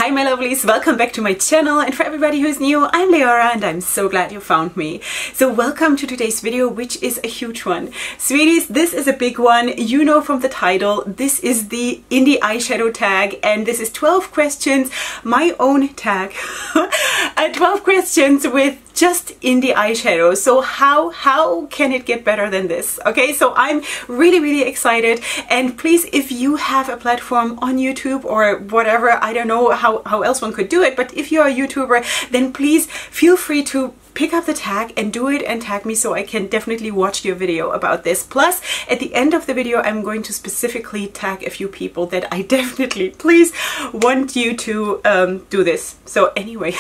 Hi my lovelies, welcome back to my channel, and for everybody who's new, I'm Leorah and I'm so glad you found me. So welcome to today's video, which is a huge one. Sweeties, this is a big one. You know from the title, this is the Indie Eyeshadow Tag, and this is 12 questions, my own tag. 12 questions with just indie eyeshadow. So how can it get better than this? Okay, so I'm really excited, and please, if you have a platform on YouTube or whatever, I don't know how else one could do it, but if you're a YouTuber, then please feel free to pick up the tag and do it and tag me so I can definitely watch your video about this. Plus, at the end of the video, I'm going to specifically tag a few people that I definitely please want you to do this. So anyway,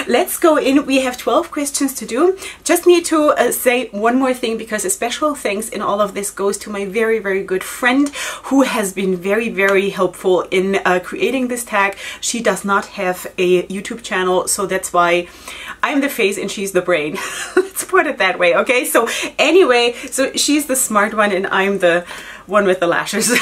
let's go in. We have 12 questions to do. Just need to say one more thing, because a special thanks in all of this goes to my very good friend who has been very helpful in creating this tag. She does not have a YouTube channel, so that's why I'm the face and she's the brain. Let's put it that way, okay? So anyway, so she's the smart one and I'm the one with the lashes.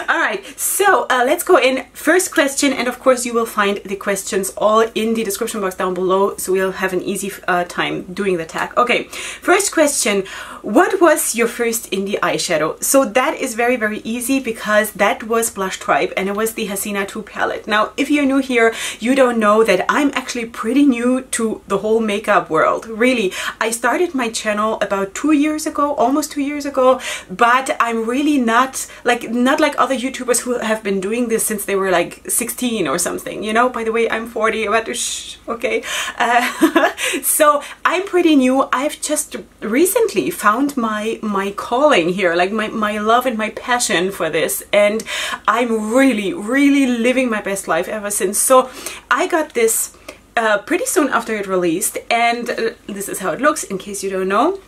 Alright, so let's go in. First question, and of course you will find the questions all in the description box down below, so we'll have an easy time doing the tag. Okay, first question, what was your first indie eyeshadow? So that is very easy, because that was Blush Tribe, and it was the Hasina 2 palette. Now, if you're new here, you don't know that I'm actually pretty new to the whole makeup world. Really, I started my channel about 2 years ago, almost 2 years ago, but I'm really not like other YouTubers who have been doing this since they were like 16 or something, you know. By the way, I'm 40, but shh, okay. So I'm pretty new. I've just recently found my calling here, like my love and my passion for this, and I'm really living my best life ever since. So I got this pretty soon after it released, and this is how it looks in case you don't know.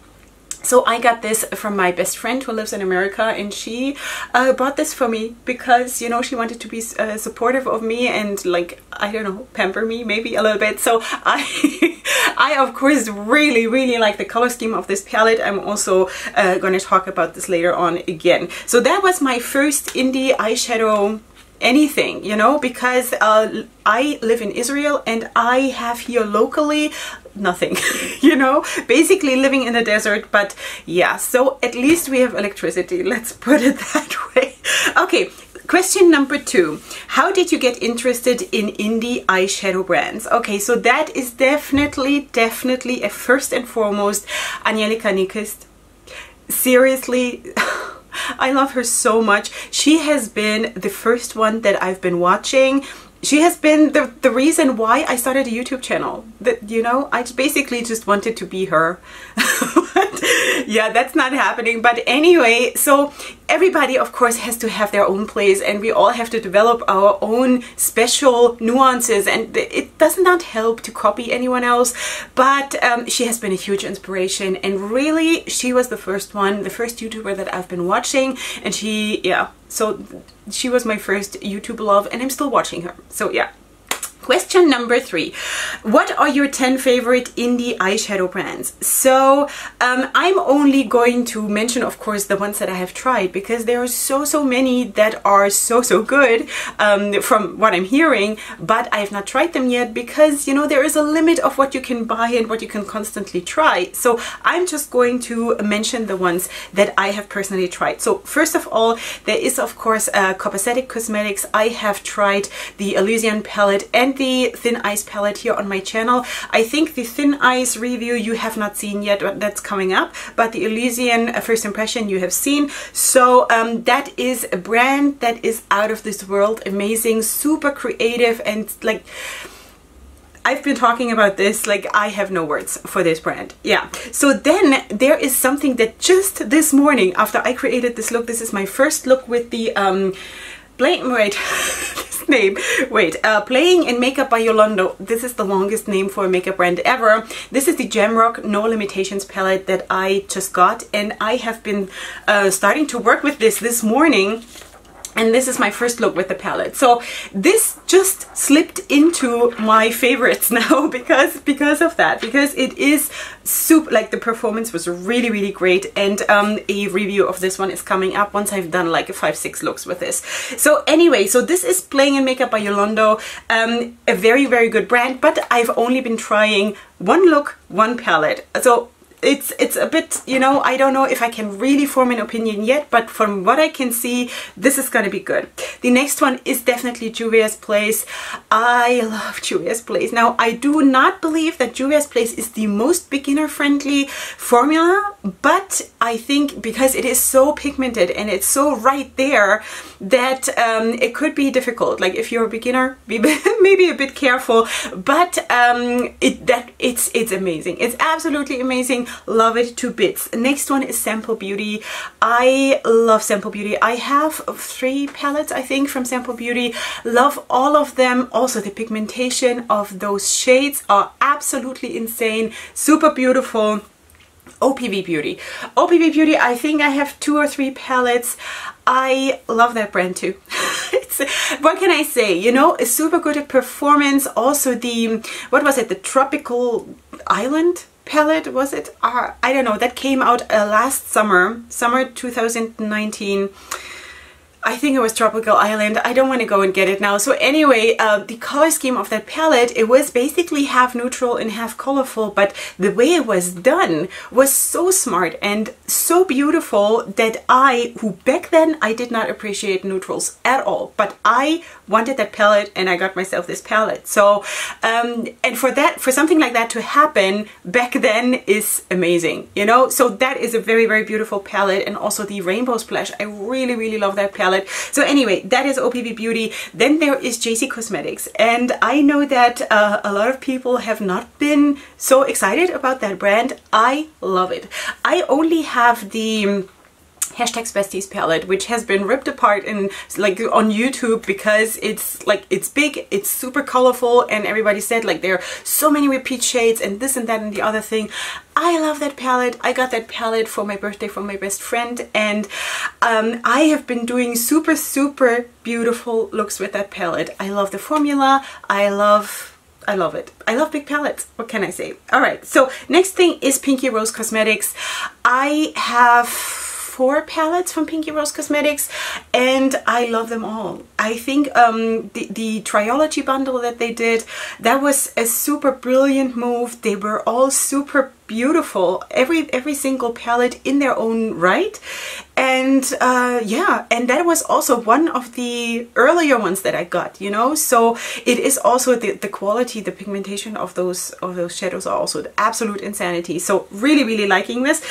So I got this from my best friend who lives in America, and she bought this for me because, you know, she wanted to be supportive of me and, like, I don't know, pamper me maybe a little bit. So I of course really like the color scheme of this palette. I'm also going to talk about this later on again. So that was my first indie eyeshadow anything, you know, because I live in Israel and I have here locally nothing, you know, basically living in the desert. But yeah, so at least we have electricity, let's put it that way. Okay, question number 2. How did you get interested in indie eyeshadow brands? Okay, so that is definitely a first and foremost Angelika Nyquist. Seriously, I love her so much. She has been the first one that I've been watching. She has been the reason why I started a YouTube channel. That, you know, I basically just wanted to be her. But yeah, that's not happening. But anyway, so everybody of course has to have their own place, and we all have to develop our own special nuances, and it does not help to copy anyone else. But she has been a huge inspiration, and really she was the first one, the first YouTuber that I've been watching, and she, yeah, so she was my first YouTube love, and I'm still watching her. So yeah. Question number 3. What are your 10 favorite indie eyeshadow brands? So I'm only going to mention, of course, the ones that I have tried, because there are so many that are so good from what I'm hearing, but I have not tried them yet, because, you know, there is a limit of what you can buy and what you can constantly try. So I'm just going to mention the ones that I have personally tried. So first of all, there is of course Copacetic Cosmetics. I have tried the Elysian palette and the Thin Ice palette here on my channel. I think the Thin Ice review you have not seen yet, but that's coming up, but the Elysian first impression you have seen. So that is a brand that is out of this world, amazing, super creative, and like, I've been talking about this, like, I have no words for this brand. Yeah. So then there is something that just this morning, after I created this look, this is my first look with the Playing in Makeup by Yolanda. This is the longest name for a makeup brand ever. This is the Jamrock No Limitations palette that I just got, and I have been starting to work with this morning. And this is my first look with the palette. So this just slipped into my favorites now because of that, because it is super, like the performance was really, really great. And a review of this one is coming up once I've done like 5-6 looks with this. So anyway, so this is Playing in Makeup by Yolando, a very, very good brand, but I've only been trying one look, one palette. So it's a bit, you know, I don't know if I can really form an opinion yet, but from what I can see, this is gonna be good. The next one is definitely Juvia's Place. I love Juvia's Place. Now, I do not believe that Juvia's Place is the most beginner-friendly formula, but I think because it is so pigmented and it's so right there that it could be difficult. Like if you're a beginner, be maybe a bit careful, but it's amazing. It's absolutely amazing. Love it to bits. Next one is Sample Beauty. I love Sample Beauty. I have 3 palettes, I think, from Sample Beauty. Love all of them. Also, the pigmentation of those shades are absolutely insane. Super beautiful. OPV Beauty. OPV Beauty, I think I have 2 or 3 palettes. I love that brand too. What can I say? You know, a super good at performance. Also the, what was it? The Tropical Island palette, was it? I don't know. That came out last summer 2019. I think it was Tropical Island. I don't want to go and get it now. So anyway, the color scheme of that palette, it was basically half neutral and half colorful, but the way it was done was so smart and so beautiful that who back then I did not appreciate neutrals at all, but I wanted that palette and I got myself this palette. So, and for something like that to happen back then is amazing, you know? So that is a very, very beautiful palette, and also the Rainbow Splash. I really, really love that palette. So anyway, that is OPV Beauty. Then there is JC Cosmetics, and I know that a lot of people have not been so excited about that brand. I love it. I only have the #besties palette, which has been ripped apart in like on YouTube because it's like, it's big, it's super colorful, and everybody said like there are so many repeat shades and this and that and the other thing. I love that palette. I got that palette for my birthday from my best friend, and I have been doing super, super beautiful looks with that palette. I love the formula. I love it. I love big palettes. What can I say? All right. So next thing is Pinky Rose Cosmetics. I have 4 palettes from Pinky Rose Cosmetics, and I love them all. I think the Triology bundle that they did, that was a super brilliant move. They were all super beautiful, every single palette in their own right. And yeah, and that was also one of the earlier ones that I got, you know. So it is also the quality, the pigmentation of those shadows are also the absolute insanity. So really, really liking this.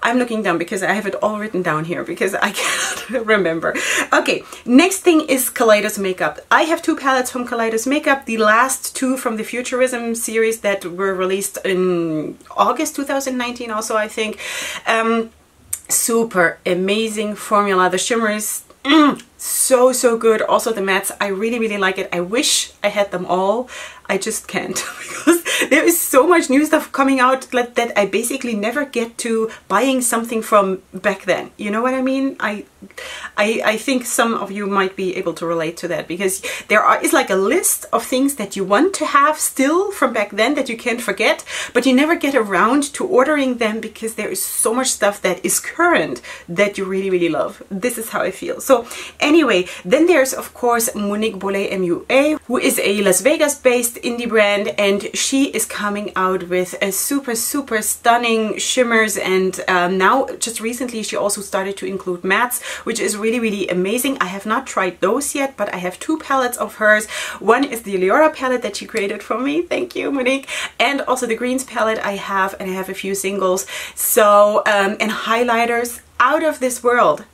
I'm looking down because I have it all written down here because I can't remember. Okay, next thing is Kaleidos Makeup. I have 2 palettes from Kaleidos Makeup, the last 2 from the Futurism series that were released in August 2019 also, I think. Super amazing formula. The shimmers, so good. Also the mattes, I really, really like it. I wish I had them all. I just can't because there is so much new stuff coming out that I basically never get to buying something from back then. You know what I mean? I think some of you might be able to relate to that, because is like a list of things that you want to have still from back then that you can't forget, but you never get around to ordering them because there is so much stuff that is current that you really, really love. This is how I feel. So anyway, then there's of course Monique Boulay MUA, who is a Las Vegas based indie brand, and she is coming out with a super, super stunning shimmers, and now just recently she also started to include mattes, which is really, really amazing. I have not tried those yet, but I have 2 palettes of hers. One is the Leorah palette that she created for me. Thank you, Monique. And also the greens palette I have, and I have a few singles. So, and highlighters out of this world.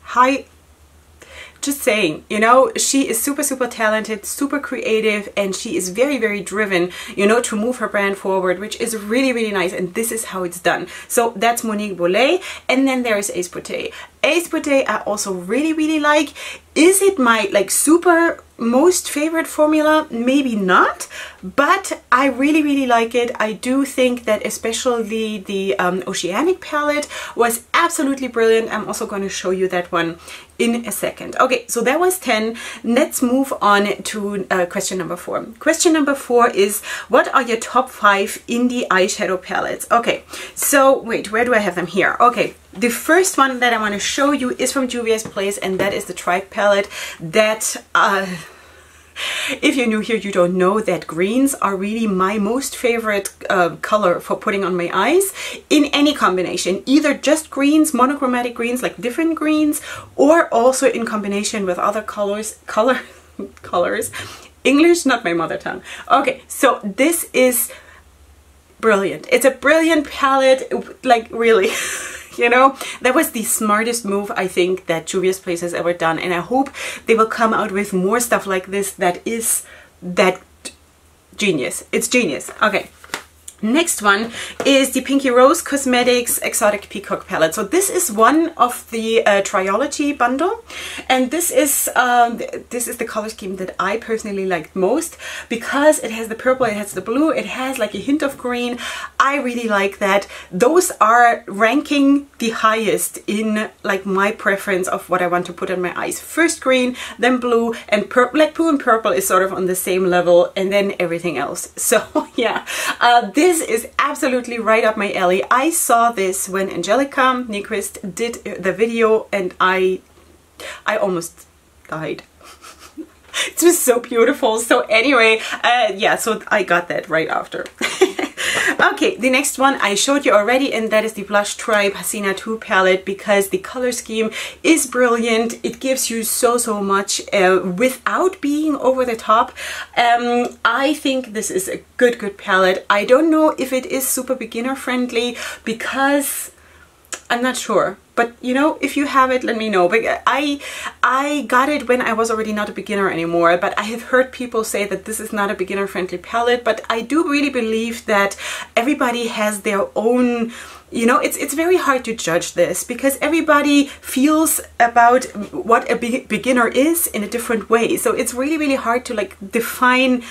Just saying, you know, she is super, super talented, super creative, and she is very, very driven, you know, to move her brand forward, which is really, really nice. And this is how it's done. So that's Monique Boulay. And then there is Ace Beauté. Ace Beauté I also really like. Is it my like super most favorite formula? Maybe not, but I really like it. I do think that especially the Oceanic palette was absolutely brilliant. I'm also going to show you that one in a second. Okay, so that was 10. Let's move on to question number 4. Question number 4 is, what are your top 5 indie eyeshadow palettes? Okay, so wait, where do I have them here? Okay, the first one that I want to show you is from Juvia's Place, and that is the Tribe palette. That if you're new here, you don't know that greens are really my most favorite color for putting on my eyes in any combination. Either just greens, monochromatic greens, like different greens, or also in combination with other colors. Colors. English, not my mother tongue. Okay, so this is brilliant. It's a brilliant palette, like really. You know, that was the smartest move I think that Juvia's Place has ever done, and I hope they will come out with more stuff like this that is that genius. It's genius. Okay. Next one is the Pinky Rose Cosmetics Exotic Peacock palette. So this is one of the Triology bundle, and this is the color scheme that I personally liked most because it has the purple, it has the blue, it has like a hint of green. I really like that. Those are ranking the highest in like my preference of what I want to put on my eyes. First green, then blue, and purple. Like blue and purple is sort of on the same level, and then everything else. So yeah, this is absolutely right up my alley. I saw this when Angelica Nyquist did the video, and I almost died. It was so beautiful. So anyway, yeah, so I got that right after. Okay, the next one I showed you already, and that is the Blush Tribe Hasina 2 palette, because the color scheme is brilliant. It gives you so much without being over the top. I think this is a good palette. I don't know if it is super beginner friendly because I'm not sure. But you know, if you have it, let me know. But I got it when I was already not a beginner anymore. But I have heard people say that this is not a beginner friendly palette. But I do really believe that everybody has their own, you know, it's very hard to judge this because everybody feels about what a beginner is in a different way. So it's really hard to like define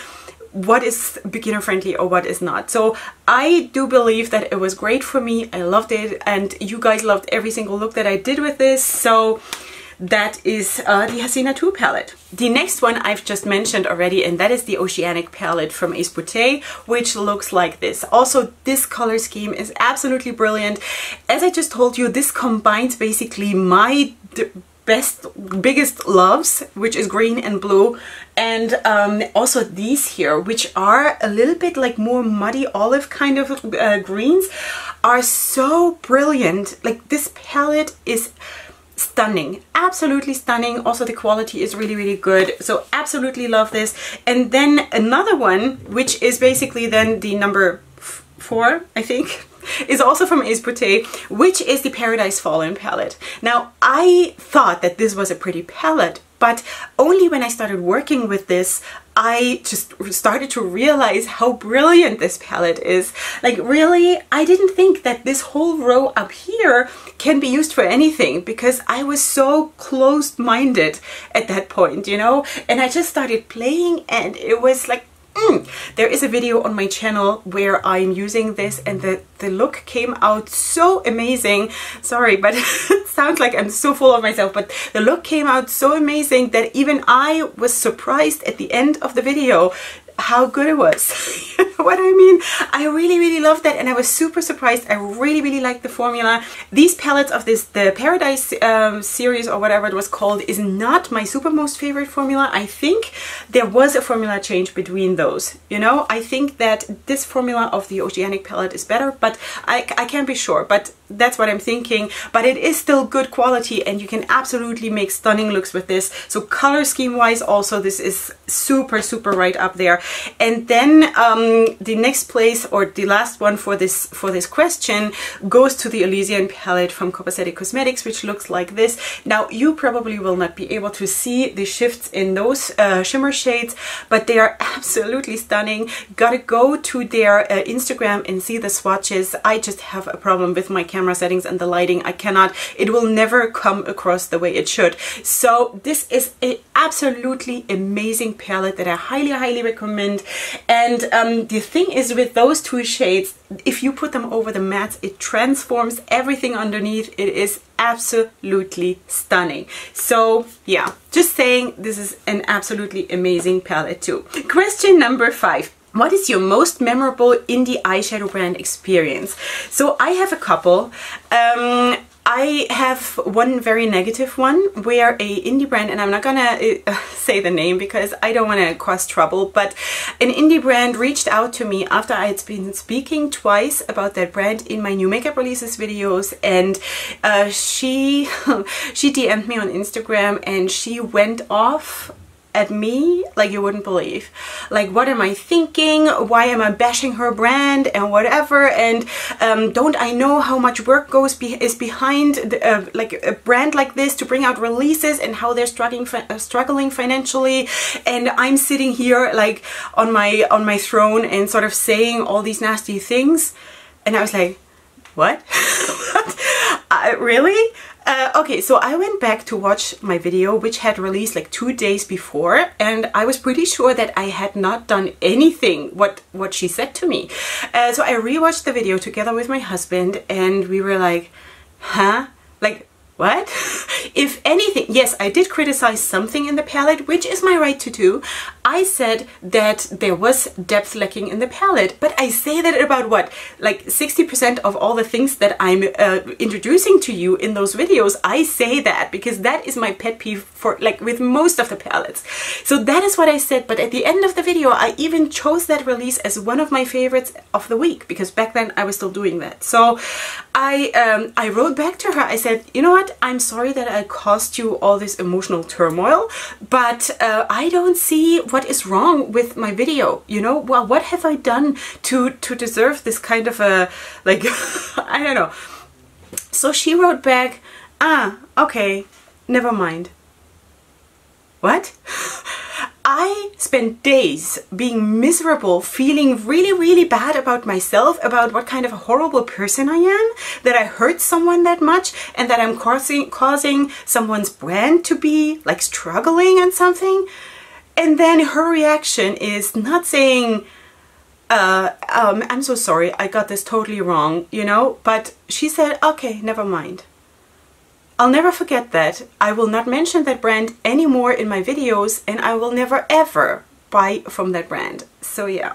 what is beginner friendly or what is not. So I do believe that it was great for me. I loved it, and you guys loved every single look that I did with this. So that is the Hasina 2 palette. The next one I've just mentioned already, and that is the Oceanic palette from Ace Beauté, which looks like this. Also, this color scheme is absolutely brilliant. As I just told you, this combines basically my biggest loves, which is green and blue, and also these here, which are a little bit like more muddy olive kind of greens, are so brilliant. Like, this palette is stunning, absolutely stunning. Also the quality is really good, so absolutely love this. And then another one, which is basically then the number 4, I think, is also from Ace Beauté, which is the Paradise Fallen palette. Now, I thought that this was a pretty palette, but only when I started working with this, I just started to realize how brilliant this palette is. Like, really, I didn't think that this whole row up here can be used for anything, because I was so closed-minded at that point, you know? And I just started playing, and it was like, there is a video on my channel where I'm using this, and the look came out so amazing. Sorry, but it sounds like I'm so full of myself, but the look came out so amazing that even I was surprised at the end of the video how good it was. You know what I mean? I really loved that, and I was super surprised. I really liked the formula. These palettes of the Paradise series, or whatever it was called, is not my super most favorite formula. I think there was a formula change between those, you know? I think that this formula of the Oceanic palette is better, but I can't be sure, but that's what I'm thinking. But it is still good quality, and you can absolutely make stunning looks with this. So color scheme wise also, this is super right up there. And then the next place, or the last one for this question, goes to the Elysian palette from Copacetic Cosmetics, which looks like this. Now, you probably will not be able to see the shifts in those shimmer shades, but they are absolutely stunning. Gotta go to their Instagram and see the swatches. I just have a problem with my camera camera settings and the lighting, I cannot, it will never come across the way it should. So this is an absolutely amazing palette that I highly, highly recommend. And the thing is, with those two shades, if you put them over the mattes, it transforms everything underneath. It is absolutely stunning. So yeah, just saying, this is an absolutely amazing palette too. Question number 5. What is your most memorable indie eyeshadow brand experience? So I have a couple. I have one very negative one where a indie brand, and I'm not gonna say the name because I don't want to cause trouble, but an indie brand reached out to me after I had been speaking twice about that brand in my new makeup releases videos, and she DM'd me on Instagram and she went off at me like you wouldn't believe. Like, what am I thinking? Why am I bashing her brand and whatever? And don't I know how much work is behind like a brand like this to bring out releases, and how they're struggling financially? And I'm sitting here like on my throne and sort of saying all these nasty things, and I was like, what? Really? Okay, so I went back to watch my video, which had released like 2 days before, and I was pretty sure that I had not done anything what she said to me. So I rewatched the video together with my husband, and we were like, huh? Like, what? If anything, yes, I did criticize something in the palette, which is my right to do. I said that there was depth lacking in the palette, but I say that about what, like 60% of all the things that I'm introducing to you in those videos. I say that because that is my pet peeve for like with most of the palettes. So that is what I said, but at the end of the video I even chose that release as one of my favorites of the week, because back then I was still doing that. So I wrote back to her. I said, you know what, I'm sorry that I caused you all this emotional turmoil, but I don't see what is wrong with my video, you know? Well, what have I done to deserve this kind of a, like, I don't know. So she wrote back, okay, never mind. What? I spent days being miserable, feeling really, really bad about myself, about what kind of a horrible person I am, that I hurt someone that much, and that I'm causing someone's brand to be like struggling and something. And then her reaction is not saying, I'm so sorry, I got this totally wrong, you know, but she said, okay, never mind. I'll never forget that. I will not mention that brand anymore in my videos, and I will never ever buy from that brand. So yeah.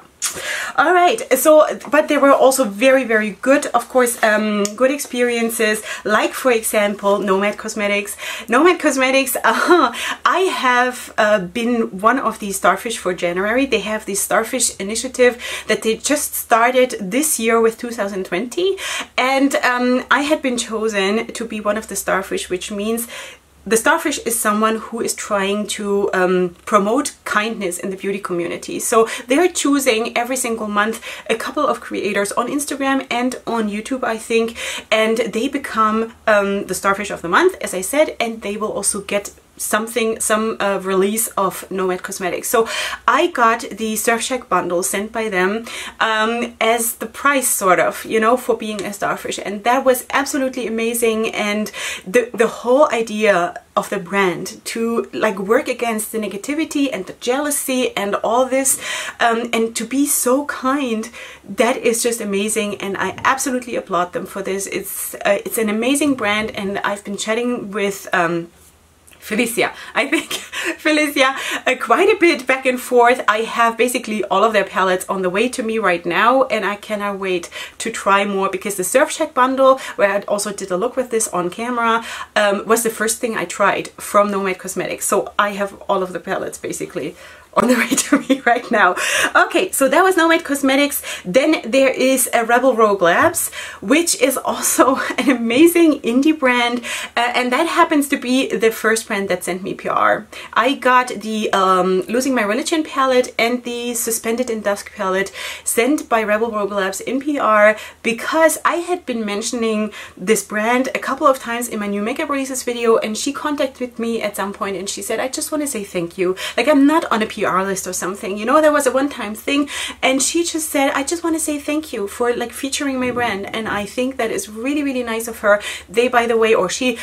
All right, so but there were also very, very good, of course, good experiences, like for example Nomad Cosmetics. Nomad Cosmetics, I have been one of the Starfish for January. They have this Starfish initiative that they just started this year with 2020, and I had been chosen to be one of the Starfish, which means the Starfish is someone who is trying to promote kindness in the beauty community. So they're choosing every single month a couple of creators on Instagram and on YouTube, I think, and they become the Starfish of the month, as I said, and they will also get some release of Nomad Cosmetics. So I got the Surfshack bundle sent by them as the price, sort of, you know, for being a Starfish, and that was absolutely amazing. And the whole idea of the brand to like work against the negativity and the jealousy and all this, and to be so kind, that is just amazing, and I absolutely applaud them for this. It's an amazing brand, and I've been chatting with Felicia, I think, Felicia, quite a bit back and forth. I have basically all of their palettes on the way to me right now, and I cannot wait to try more, because the Surfshack bundle, where I also did a look with this on camera, was the first thing I tried from Nomad Cosmetics. So I have all of the palettes basically on the way to me right now. Okay, so that was Nomad Cosmetics. Then there is a Rebel Rogue Labs, which is also an amazing indie brand, and that happens to be the first brand that sent me PR. I got the Losing My Religion palette and the Suspended in Dusk palette sent by Rebel Rogue Labs in PR, because I had been mentioning this brand a couple of times in my new makeup releases video, and she contacted me at some point and she said, I just want to say thank you. Like, I'm not on a PR PR list or something. You know, there was a one-time thing, and she just said, I just want to say thank you for like featuring my brand, and I think that is really, really nice of her. They, by the way, or she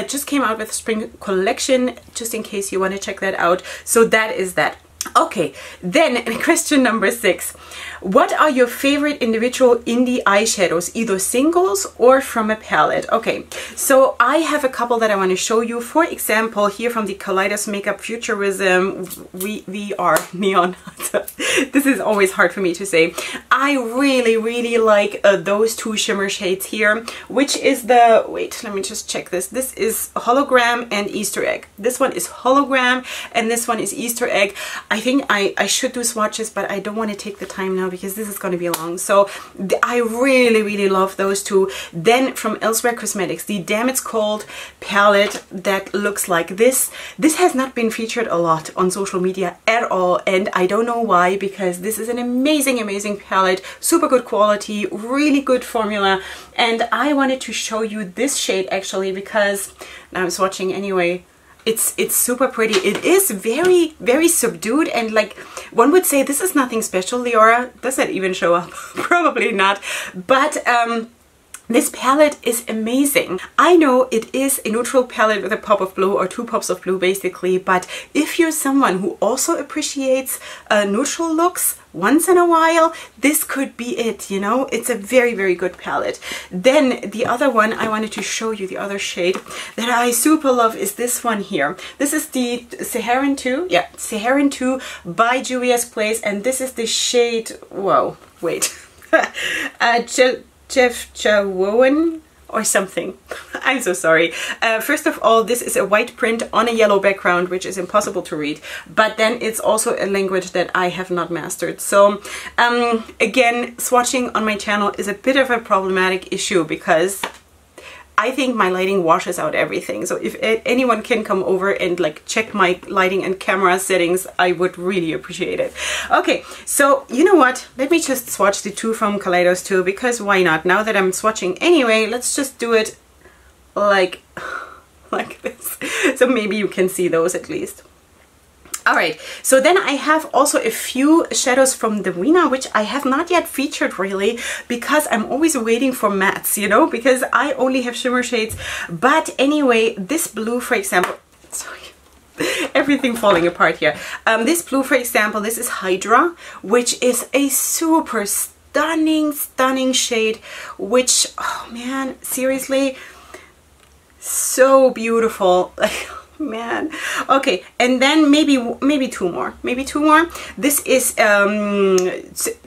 just came out with a spring collection, just in case you want to check that out. So that is that. Okay, then question number 6. What are your favorite individual indie eyeshadows, either singles or from a palette? Okay, so I have a couple that I want to show you. For example, here from the Kaleidos Makeup Futurism VR Neon. This is always hard for me to say. I really, really like those two shimmer shades here, which is the, wait, let me just check this. This is Hologram and Easter Egg. This one is Hologram and this one is Easter Egg. I think I should do swatches, but I don't want to take the time now because this is going to be long. So I really, really love those two. Then from Elsewhere Cosmetics, the Damn It's Cold palette that looks like this. This has not been featured a lot on social media at all, and I don't know why, because this is an amazing, amazing palette, super good quality, really good formula, and I wanted to show you this shade actually because now I'm swatching anyway. It's super pretty. It is very, very subdued, and like one would say this is nothing special. Leorah, does that even show up? Probably not. But this palette is amazing. I know it is a neutral palette with a pop of blue or 2 pops of blue basically, but if you're someone who also appreciates neutral looks once in a while, this could be it, you know? It's a very, very good palette. Then the other one I wanted to show you, the other shade that I super love is this one here. This is the Saharan 2, yeah, Saharan 2 by Juvia's Place, and this is the shade, whoa, wait, Jeff Chawoan or something. I'm so sorry. First of all, this is a white print on a yellow background, which is impossible to read, but then it's also a language that I have not mastered. So again, swatching on my channel is a bit of a problematic issue because I think my lighting washes out everything. So if anyone can come over and like check my lighting and camera settings, I would really appreciate it. Okay, so you know what? Let me just swatch the two from Kaleidos too, because why not? Now that I'm swatching anyway, let's just do it like this. So maybe you can see those at least. Alright, so then I have also a few shadows from the Wina, which I have not yet featured really, because I'm always waiting for mattes, you know, because I only have shimmer shades. But anyway, this blue, for example, sorry, everything falling apart here. This blue, for example, this is Hydra, which is a super stunning, stunning shade, which, oh man, seriously, so beautiful. Like, man. Okay, and then maybe two more. This is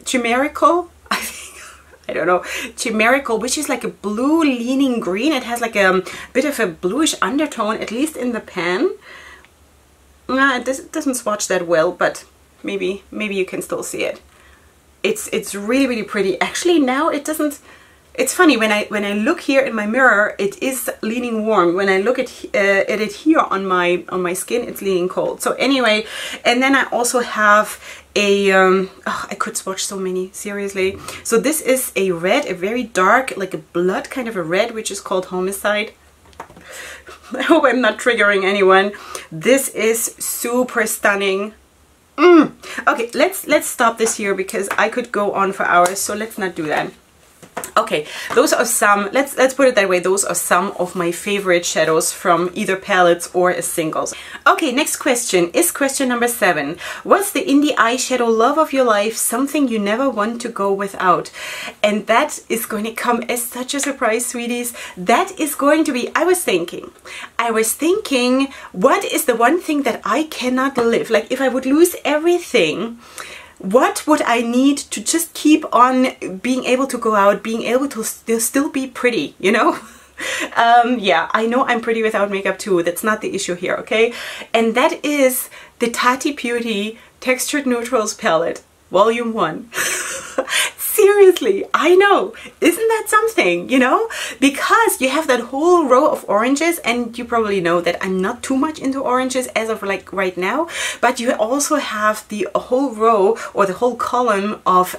Chimerical, I think. I don't know. Chimerical, which is like a blue leaning green. It has like a bit of a bluish undertone, at least in the pan. It doesn't swatch that well, but maybe you can still see it. It's really, really pretty. Actually, now it doesn't. It's funny, when I look here in my mirror, it is leaning warm. When I look at it here on my skin, it's leaning cold. So anyway, and then I also have a I could swatch so many, seriously. So this is a red, a very dark, like a blood kind of a red, which is called Homicide. I hope I'm not triggering anyone. This is super stunning. Okay, let's stop this here because I could go on for hours. So let's not do that. Okay, those are some, let's put it that way, those are some of my favorite shadows from either palettes or as singles. Okay, next question is question number 7. What's the indie eyeshadow love of your life, something you never want to go without? And that is going to come as such a surprise, sweeties. That is going to be, I was thinking, what is the one thing that I cannot live? Like if I would lose everything, what would I need to just keep on being able to go out, being able to still be pretty, you know? Yeah, I know I'm pretty without makeup too. That's not the issue here, okay? And that is the Tati Beauty Textured Neutrals palette, Volume 1. Seriously, I know. Isn't that something, you know? Because you have that whole row of oranges, and you probably know that I'm not too much into oranges as of like right now, but you also have the whole row or the whole column of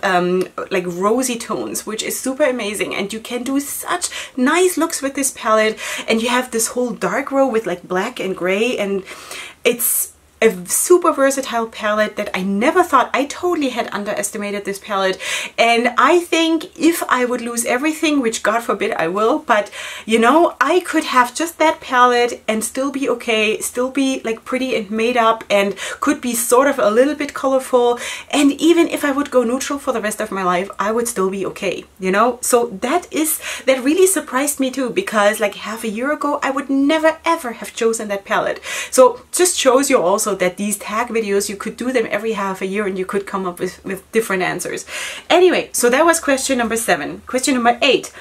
like rosy tones, which is super amazing, and you can do such nice looks with this palette. And you have this whole dark row with like black and gray, and it's a super versatile palette that I never thought, I totally had underestimated this palette. And I think if I would lose everything, which God forbid I will, but you know, I could have just that palette and still be okay, still be like pretty and made up, and could be sort of a little bit colorful. And even if I would go neutral for the rest of my life, I would still be okay, you know? So that really surprised me too, because like half a year ago, I would never ever have chosen that palette. So just shows you also that these tag videos, you could do them every half a year and you could come up with different answers. Anyway, so that was question number 7. Question number 8.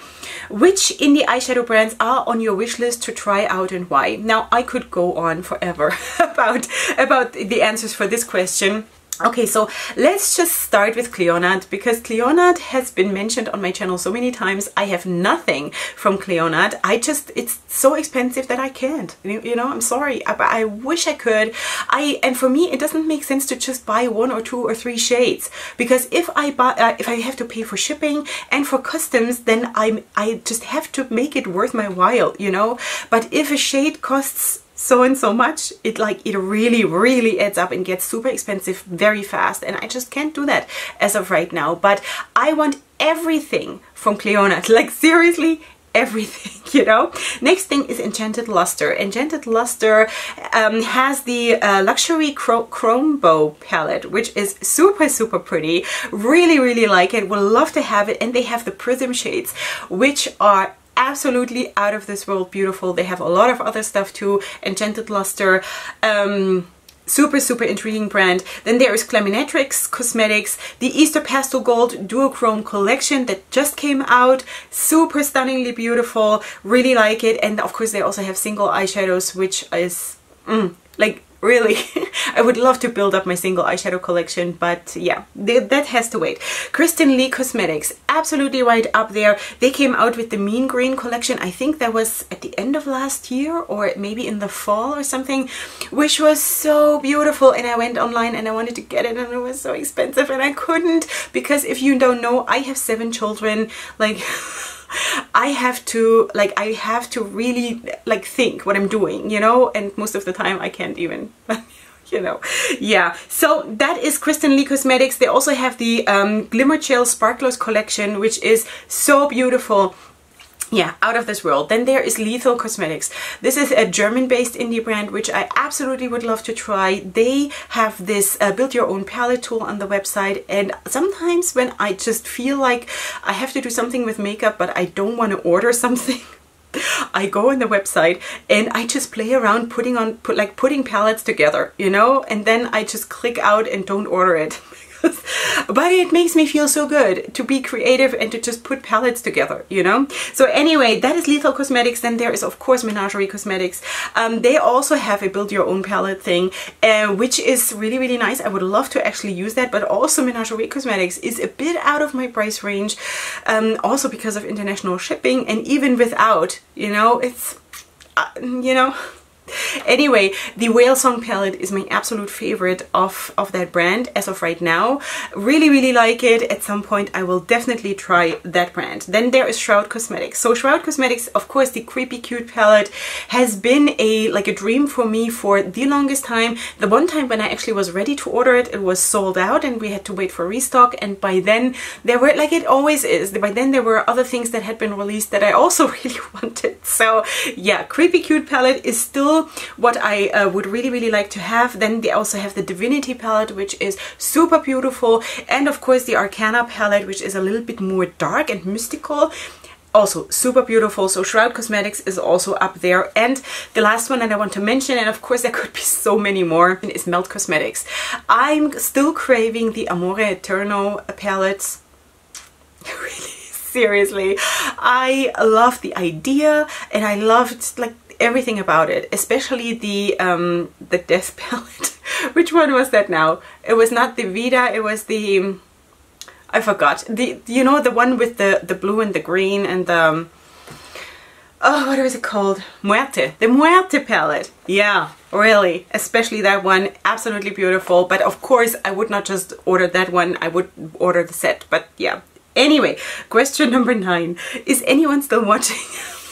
Which indie eyeshadow brands are on your wish list to try out and why? Now, I could go on forever about the answers for this question. Okay, so let's just start with Leorah, because Leorah has been mentioned on my channel so many times. I have nothing from Leorah. It's so expensive that I can't. You know, I'm sorry. I wish I could. And for me, it doesn't make sense to just buy 1 or 2 or 3 shades, because if I have to pay for shipping and for customs, then I just have to make it worth my while, you know. But if a shade costs so and so much, it really adds up and gets super expensive very fast, and I just can't do that as of right now. But I want everything from Leorah, like seriously everything, you know. Next thing is Enchanted Luster. Enchanted Luster has the luxury chrome bow palette, which is super pretty. Really like it, would love to have it. And they have the prism shades, which are absolutely out of this world beautiful. They have a lot of other stuff too. Enchanted Luster, super intriguing brand. Then there is Climatrix Cosmetics, the Easter Pastel Gold Duochrome collection that just came out. Super stunningly beautiful, really like it. And of course they also have single eyeshadows, which is like really, I would love to build up my single eyeshadow collection, but yeah, that has to wait. Kristen Lee Cosmetics, absolutely right up there. They came out with the Mean Green collection. I think that was at the end of last year, or maybe in the fall or something, which was so beautiful. And I went online and I wanted to get it, and it was so expensive and I couldn't, because if you don't know, I have 7 children. Like I have to really like think what I'm doing, you know, and most of the time I can't even, you know. Yeah, so that is Kristen Lee Cosmetics. They also have the Glimmer Gel Sparklers collection, which is so beautiful. Yeah, out of this world. Then there is Lethal Cosmetics. This is a German-based indie brand, which I absolutely would love to try. They have this build your own palette tool on the website, and sometimes when I just feel like I have to do something with makeup but I don't want to order something, I go on the website and I just play around putting palettes together, you know, and then I just click out and don't order it. But it makes me feel so good to be creative and to just put palettes together, you know. So anyway, that is Lethal Cosmetics. Then there is of course Menagerie Cosmetics. They also have a build your own palette thing, which is really nice. I would love to actually use that, but also Menagerie Cosmetics is a bit out of my price range, also because of international shipping, and even without, you know, it's you know. Anyway, the Whale Song palette is my absolute favorite of that brand as of right now. Really like it. At some point I will definitely try that brand. Then there is Shroud Cosmetics. So Shroud Cosmetics, of course, the Creepy Cute palette has been a dream for me for the longest time. The one time when I actually was ready to order it, it was sold out and we had to wait for restock, and by then there were, like it always is, by then there were other things that had been released that I also really wanted. So yeah, Creepy Cute palette is still what I would really like to have. Then they also have the Divinity palette, which is super beautiful, and of course the Arcana palette, which is a little bit more dark and mystical, also super beautiful. So Shroud Cosmetics is also up there. And the last one that I want to mention, and of course there could be so many more, is Melt Cosmetics. I'm still craving the Amore Eterno palettes. Really, seriously, I love the idea and I loved like everything about it, especially the Death palette. Which one was that now? It was not the Vida, it was the, I forgot, the, you know, the one with the blue and the green and the, oh, what was it called? Muerte. The Muerte palette. Yeah, really, especially that one, absolutely beautiful. But of course I would not just order that one, I would order the set. But yeah, anyway, question number 9. Is anyone still watching?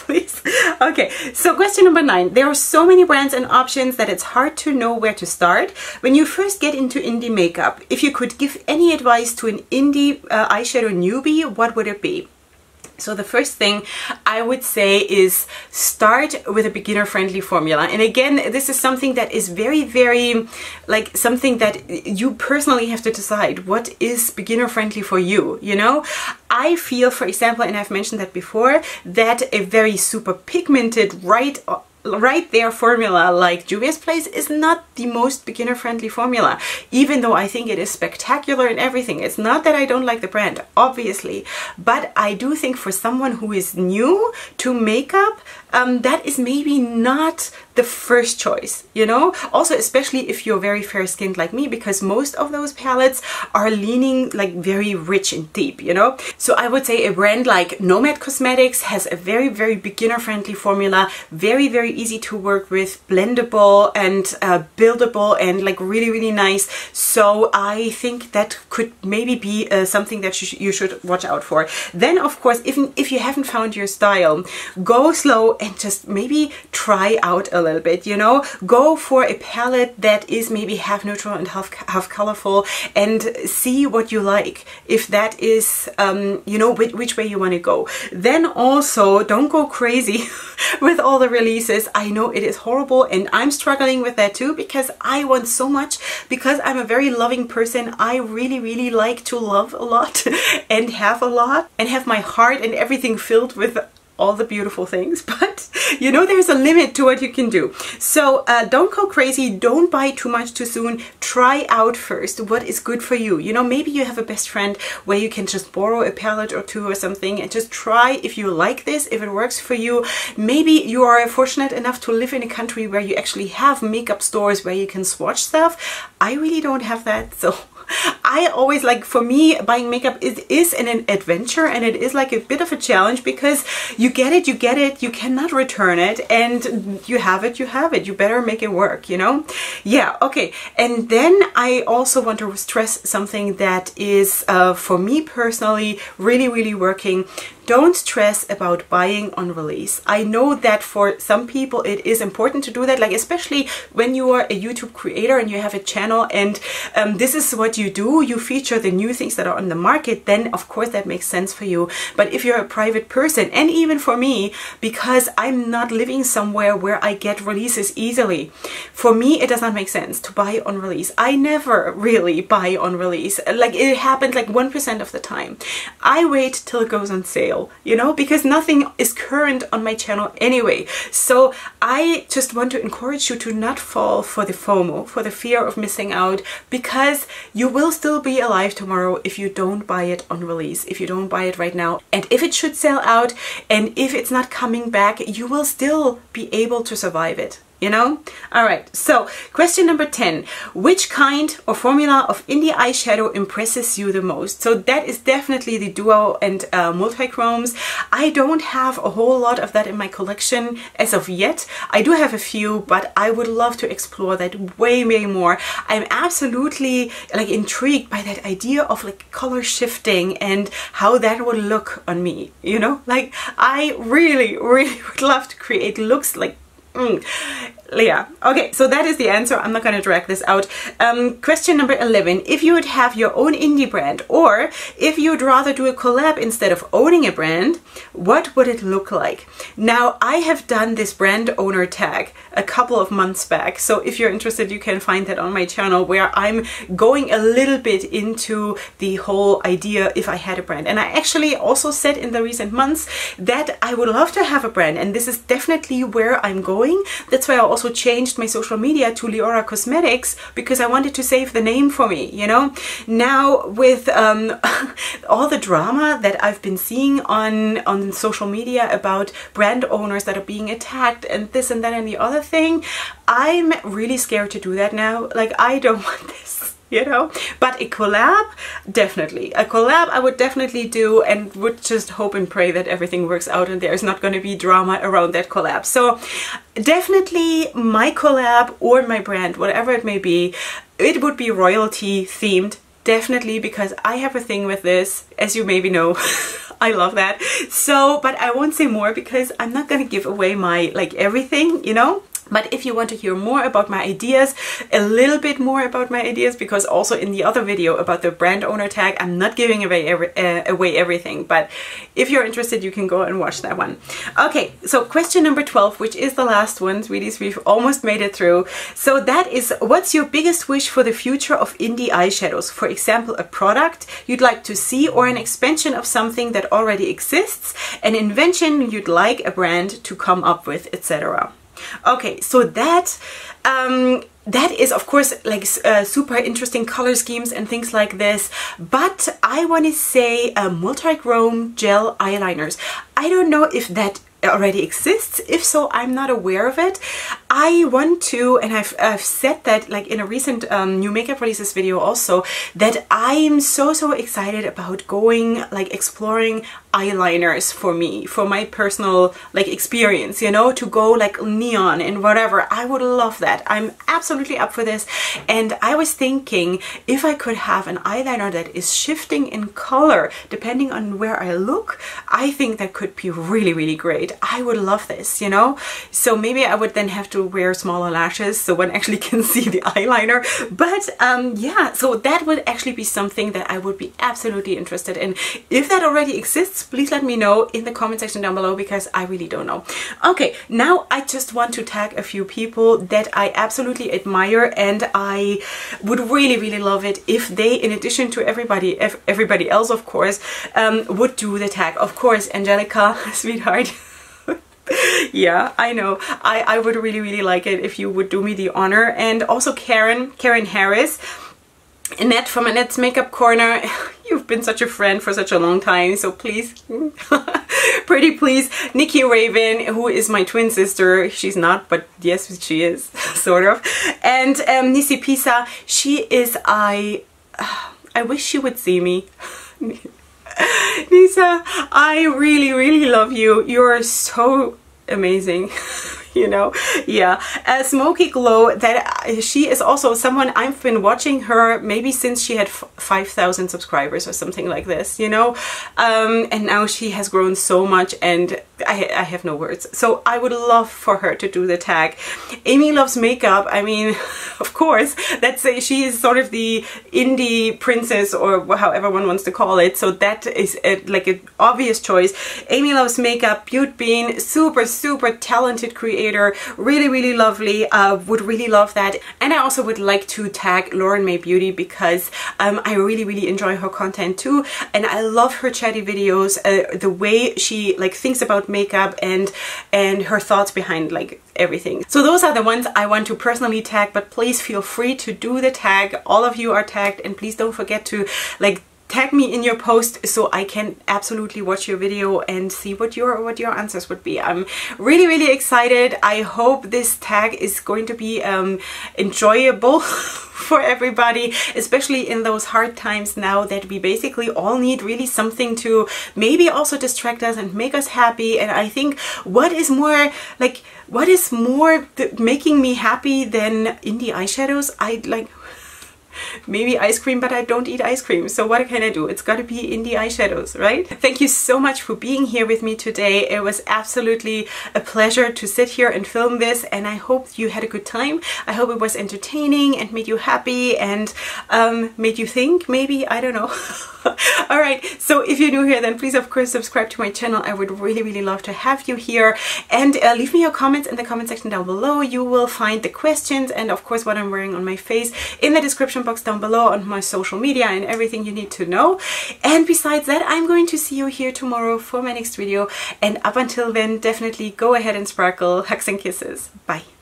Please, Okay, so question number 9. There are so many brands and options that it's hard to know where to start. When you first get into indie makeup, if you could give any advice to an indie eyeshadow newbie, what would it be? So the first thing I would say is start with a beginner-friendly formula. And again, this is something that is very, very, like something that you personally have to decide. What is beginner-friendly for you, you know? I feel, for example, and I've mentioned that before, that a very super pigmented, right there formula like Juvia's Place is not the most beginner friendly formula, even though I think it is spectacular and everything. It's not that I don't like the brand, obviously, but I do think for someone who is new to makeup, that is maybe not the first choice, you know? Also, especially if you're very fair-skinned like me, because most of those palettes are leaning like very rich and deep, you know? So I would say a brand like Nomad Cosmetics has a very, very beginner-friendly formula, very, very easy to work with, blendable and buildable and like really, really nice. So I think that could maybe be something that you should watch out for. Then, of course, even if you haven't found your style, go slow and just maybe try out a little bit, you know? Go for a palette that is maybe half neutral and half colorful and see what you like. If that is, you know, which way you want to go. Then also don't go crazy with all the releases. I know it is horrible and I'm struggling with that too because I want so much, because I'm a very loving person. I really, really like to love a lot and have a lot and have my heart and everything filled with all the beautiful things, but you know, there's a limit to what you can do. So don't go crazy, don't buy too much too soon. Try out first what is good for you. You know, maybe you have a best friend where you can just borrow a palette or two or something and just try if you like this, if it works for you. Maybe you are fortunate enough to live in a country where you actually have makeup stores where you can swatch stuff. I really don't have that, so I always like, for me, buying makeup is an adventure, and it is like a bit of a challenge because you get it, you cannot return it, and you have it, you better make it work, you know? Yeah, okay. And then I also want to stress something that is, for me personally, really, really working. Don't stress about buying on release. I know that for some people it is important to do that, like especially when you are a YouTube creator and you have a channel and this is what you do, you feature the new things that are on the market, then of course that makes sense for you. But if you're a private person, and even for me, because I'm not living somewhere where I get releases easily, for me it does not make sense to buy on release. I never really buy on release. Like, it happens like 1% of the time. I wait till it goes on sale, you know, because nothing is current on my channel anyway. So I just want to encourage you to not fall for the FOMO, for the fear of missing out, because you will still be alive tomorrow if you don't buy it on release, if you don't buy it right now. And if it should sell out and if it's not coming back, you will still be able to survive it. You know? All right, so question number 10. Which kind or formula of indie eyeshadow impresses you the most? So that is definitely the duo and multichromes. I don't have a whole lot of that in my collection as of yet. I do have a few, but I would love to explore that way, way more. I'm absolutely like intrigued by that idea of like color shifting and how that would look on me, you know? Like, I really, really would love to create looks like yeah, okay, so that is the answer. I'm not going to drag this out. Question number 11. If you would have your own indie brand, or if you'd rather do a collab instead of owning a brand, what would it look like? Now, I have done this brand owner tag a couple of months back, so if you're interested, you can find that on my channel, where I'm going a little bit into the whole idea if I had a brand. And I actually also said in the recent months that I would love to have a brand, and this is definitely where I'm going. That's why I also changed my social media to Leorah Cosmetics, because I wanted to save the name for me, you know. Now with all the drama that I've been seeing on social media about brand owners that are being attacked and this and that and the other thing, I'm really scared to do that now. Like, I don't want this, you know. But a collab, definitely. A collab I would definitely do, and would just hope and pray that everything works out and there's not going to be drama around that collab. So definitely my collab or my brand, whatever it may be, it would be royalty themed. Definitely, because I have a thing with this, as you maybe know. I love that. So, but I won't say more because I'm not gonna give away my, like, everything, you know? But if you want to hear more about my ideas, a little bit more about my ideas, because also in the other video about the brand owner tag, I'm not giving away everything. But if you're interested, you can go and watch that one. Okay, so question number 12, which is the last one, sweeties, we've almost made it through. So that is, what's your biggest wish for the future of indie eyeshadows? For example, a product you'd like to see, or an expansion of something that already exists, an invention you'd like a brand to come up with, etc. Okay, so that that is of course like super interesting color schemes and things like this, but I want to say multi-chrome gel eyeliners. I don't know if that already exists. If so, I'm not aware of it. I want to, and I've said that like in a recent new makeup releases video also, that I'm so excited about going like exploring eyeliners for me, for my personal like experience, you know, to go like neon and whatever. I would love that. I'm absolutely up for this. And I was thinking if I could have an eyeliner that is shifting in color depending on where I look, I think that could be really great. I would love this, you know. So maybe I would then have to wear smaller lashes so one actually can see the eyeliner. But yeah, so that would actually be something that I would be absolutely interested in. If that already exists, please let me know in the comment section down below, because I really don't know. Okay, now I just want to tag a few people that I absolutely admire, and I would really love it if they, in addition to everybody else of course, would do the tag. Of course, Angelica, sweetheart. Yeah, I know. I would really like it if you would do me the honor. And also Karen Harris, Annette from Annette's Makeup Corner. You've been such a friend for such a long time, so please, pretty please. Nikki Raven, who is my twin sister. She's not, but yes, she is, sort of. And Nisi Pisa, she is, I wish she would see me. Nisa, I really love you. You're so amazing. You know, yeah. Smoky Glow, that she is also someone I've been watching her maybe since she had 5,000 subscribers or something like this, you know, and now she has grown so much, and I have no words. So I would love for her to do the tag. Amy Loves Makeup, I mean, of course, let's say she is sort of the indie princess, or however one wants to call it, so that is like an obvious choice. Amy Loves Makeup, Beaut Bean, super talented creator, really lovely. Would really love that. And I also would like to tag Lauren May Beauty, because I really enjoy her content too, and I love her chatty videos, the way she like thinks about makeup and her thoughts behind like everything. So those are the ones I want to personally tag, but please feel free to do the tag. All of you are tagged, and please don't forget to like tag me in your post so I can absolutely watch your video and see what your answers would be. I'm really excited. I hope this tag is going to be enjoyable for everybody, especially in those hard times now that we basically all need really something to maybe also distract us and make us happy. And I think what is more making me happy than indie eyeshadows? I'd like maybe ice cream, but I don't eat ice cream, so what can I do? It's got to be indie eyeshadows, right? Thank you so much for being here with me today. It was absolutely a pleasure to sit here and film this, and I hope you had a good time. I hope it was entertaining and made you happy and made you think, maybe, I don't know. Alright, so if you're new here, then please of course subscribe to my channel. I would really love to have you here, and leave me your comments in the comment section down below. You will find the questions and of course what I'm wearing on my face in the description box down below, on my social media and everything you need to know. And besides that, I'm going to see you here tomorrow for my next video, and up until then, definitely go ahead and sparkle. Hugs and kisses. Bye.